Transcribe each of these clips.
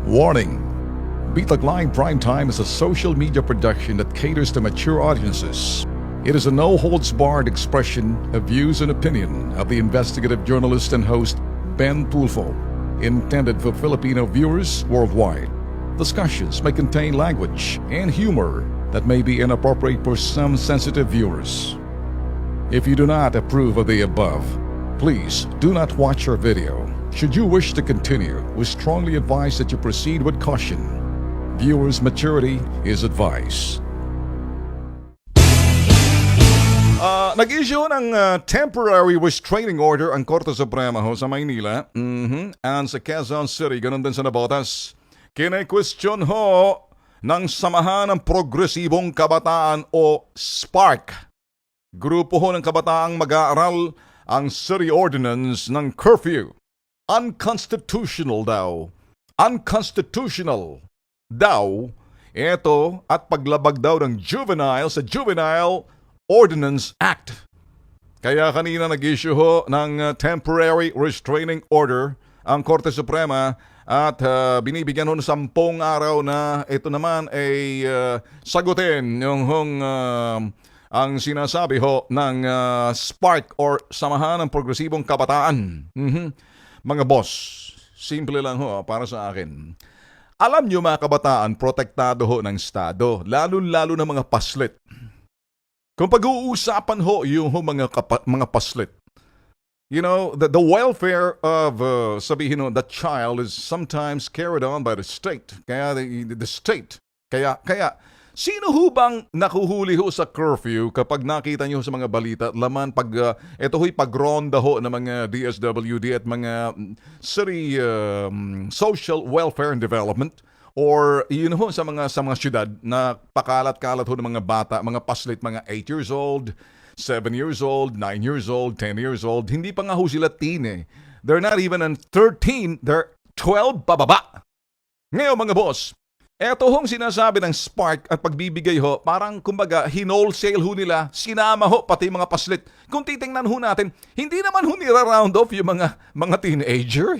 Warning! Bitag Line Primetime is a social media production that caters to mature audiences. It is a no-holds-barred expression of views and opinion of the investigative journalist and host Ben Tulfo, intended for Filipino viewers worldwide. Discussions may contain language and humor that may be inappropriate for some sensitive viewers. If you do not approve of the above, please do not watch our video. Should you wish to continue, we strongly advise that you proceed with caution. Viewers' maturity is advised. Nag-issue ng temporary restraining order ang Korte Suprema ho sa Maynila and sa Quezon City, ganun din sa Navotas. Kine-question ho ng Samahan ng Progresibong Kabataan o SPARC. Grupo ho ng kabataang mag-aaral ang City Ordinance ng curfew. Unconstitutional daw. Unconstitutional daw. Ito at paglabag daw ng juvenile sa Juvenile Ordinance Act. Kaya kanina nag-issue ho ng temporary restraining order ang Korte Suprema at binibigyan ho ng 10 araw na ito naman ay sagutin yung ang sinasabi ho ng SPARC or Samahan ng Progresibong Kabataan. Mga boss, simple lang ho para sa akin. Alam nyo mga kabataan, protektado ho ng Estado, lalo-lalo na mga paslit. Kung pag-uusapan ho yung mga paslit, you know, the welfare of, sabihin ho, the child is sometimes carried on by the state. Kaya the state. Kaya sino ho bang nakuhuli ho sa curfew kapag nakita nyo sa mga balita laman pag ito ho'y pagronda ho ng mga DSWD at mga city social welfare and development or yun ho sa mga syudad na pakalat-kalat ho ng mga bata, mga paslit, mga 8 years old, 7 years old, 9 years old, 10 years old. Hindi pa nga ho sila teen eh. They're not even 13, they're 12 pababa. Ngayon mga boss, eto hong sinasabi ng SPARC at pagbibigay ho, parang kumbaga hinolsale ho nila, sinama ho pati mga paslit. Kung titingnan ho natin, hindi naman ho nira-round off yung mga teenager.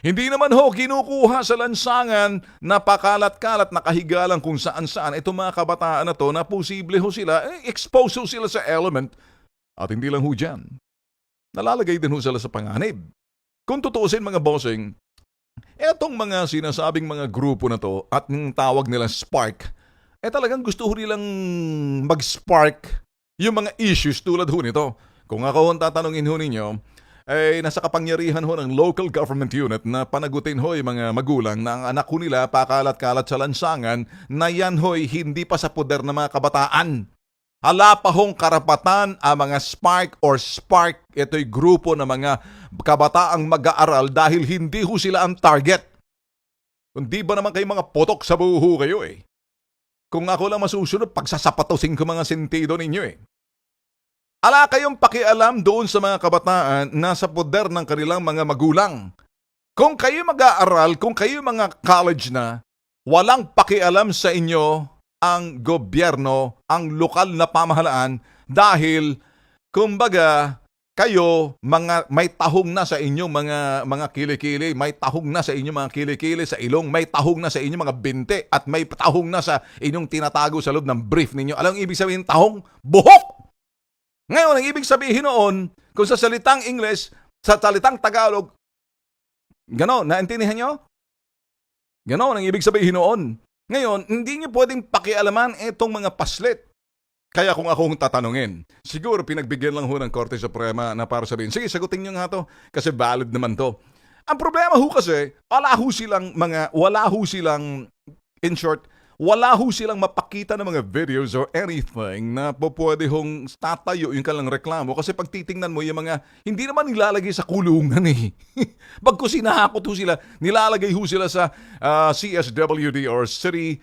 Hindi naman ho kinukuha sa lansangan na pakalat-kalat nakahiga lang kung saan-saan. Ito mga kabataan na to na posible ho sila, expose ho sila sa element. At hindi lang ho dyan. Nalalagay din ho sila sa panganib. Kung tutuusin mga bossing, etong mga sinasabing mga grupo na to at ng tawag nilang SPARC, talagang gusto ho nilang mag-spark yung mga issues tulad ho nito. Kung ako ang tatanungin ho ninyo, nasa kapangyarihan ho ng local government unit na panagutin ho yung mga magulang na ang anak ho nila pakalat-kalat sa lansangan na yan ho'y hindi pa sa poder ng mga kabataan. Hala pa hong karapatan ang mga SPARC or SPARC, ito'y grupo ng mga kabataang mag-aaral dahil hindi ho sila ang target. Hindi ba naman kayo mga potok sa buho kayo eh? Kung ako lang masusunod, pagsasapatosin ko mga sentido ninyo eh. Ala kayong pakialam doon sa mga kabataan na sa poder ng kanilang mga magulang. Kung kayo mag-aaral, kung kayo mga college na, walang pakialam sa inyo ang gobyerno, ang lokal na pamahalaan dahil kumbaga kayo may tahong na sa inyong mga kilikili, may tahong na sa inyong mga kilikili sa ilong, may tahong na sa inyong mga binte at may tahong na sa inyong tinatago sa loob ng brief ninyo. Alam ang ibig sabihin tahong? Buhok! Ngayon, ang ibig sabihin noon, kung sa salitang English, sa salitang Tagalog, gano'n, naintindihan nyo? Gano'n ang ibig sabihin noon. Ngayon, hindi niyo pwedeng pakialaman itong mga paslit. Kaya kung akong tatanungin, siguro pinagbigyan lang ho ng Korte Suprema na para sabihin, sige, sagutin niyo nga to kasi valid naman to. Ang problema ho kasi, wala ho silang, in short, wala ho silang mapakita ng mga videos or anything na pwede hong tatayo yung kalang reklamo kasi pag titingnan mo yung mga hindi naman nilalagay sa kulungan eh. Pag ko sinahakot ho sila, nilalagay ho sila sa CSWD or City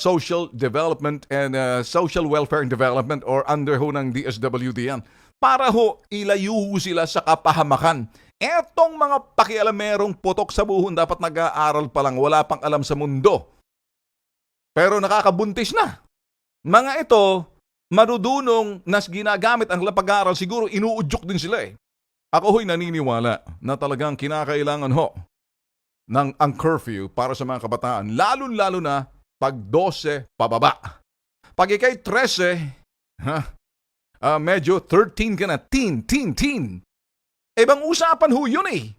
Social Development and Social Welfare and Development or under ho ng DSWD yan. Para ho ilayo ho sila sa kapahamakan. Etong mga pakialamerong putok sa buhon dapat nag-aaral pa lang, wala pang alam sa mundo. Pero nakakabuntis na. Mga ito, marudunong nas ginagamit ang pag-aaral, siguro inuudyok din sila eh. Ako ho'y naniniwala na talagang kinakailangan ho ang curfew para sa mga kabataan, lalo-lalo na pag 12 pababa. Pag ikay 13, medyo 13 ka na, teen. Ibang usapan ho yun eh.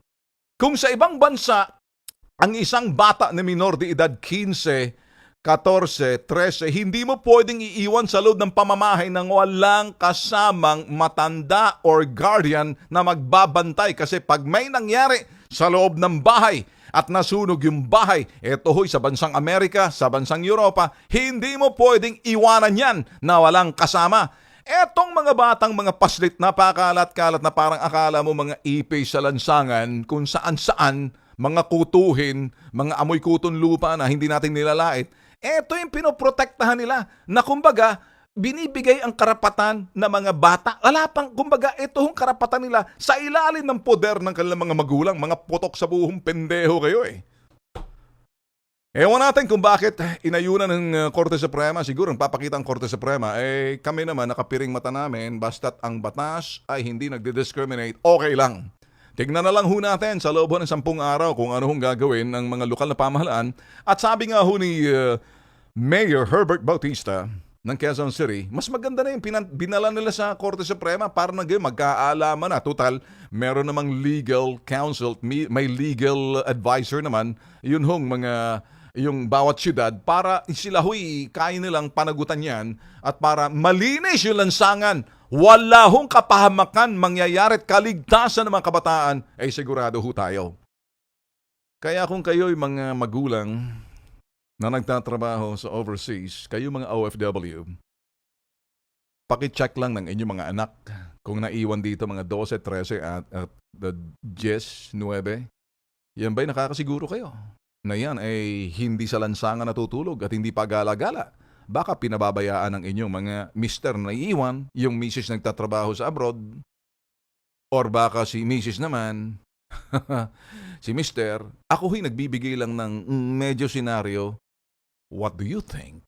Kung sa ibang bansa, ang isang bata na minor de edad 15, 14, 13, hindi mo pwedeng iiwan sa loob ng pamamahay nang walang kasamang matanda or guardian na magbabantay. Kasi pag may nangyari sa loob ng bahay at nasunog yung bahay, eto ho'y sa bansang Amerika, sa bansang Europa, hindi mo pwedeng iwanan yan na walang kasama. Etong mga batang mga paslit na pakalat-kalat na parang akala mo mga ipay sa lansangan kung saan-saan, mga kutuhin, mga amoy kuton lupa na hindi natin nilalait, eto yung pinoprotektahan nila na kumbaga binibigay ang karapatan ng mga bata. Wala pang, kumbaga, ito yung karapatan nila sa ilalim ng poder ng kanilang mga magulang. Mga putok sa buhong pendeho kayo eh. Ewan natin kung bakit inayunan ng Korte Suprema. Siguro ang papakita ang Korte Suprema, kami naman nakapiring mata namin basta't ang batas ay hindi nagdi-discriminate, okay lang. Tignan na lang ho natin sa loob ng 10 araw kung ano hong gagawin ng mga lokal na pamahalaan. At sabi nga ho ni Mayor Herbert Bautista ng Quezon City, mas maganda na yung binala nila sa Korte Suprema para na magkaalaman na. Total, meron namang legal counsel, may legal advisor naman, yun hong mga yung bawat syudad para sila huy kaya nilang panagutan yan at para malinis yung lansangan. Wala hong kapahamakan mangyayari at kaligtasan ng mga kabataan ay sigurado ho tayo. Kaya kung kayo'y mga magulang na nagtatrabaho sa overseas, kayo mga OFW, pakicheck lang ng inyong mga anak kung naiwan dito mga 12, 13 at 10, 9. Yan ba'y nakakasiguro kayo na yan ay hindi sa lansangan natutulog at hindi pa gala-gala? Baka pinababayaan ng inyong mga mister na iiwan, yung misis nagtatrabaho sa abroad, or baka si misis naman, si mister, ako nagbibigay lang ng medyo senaryo. What do you think?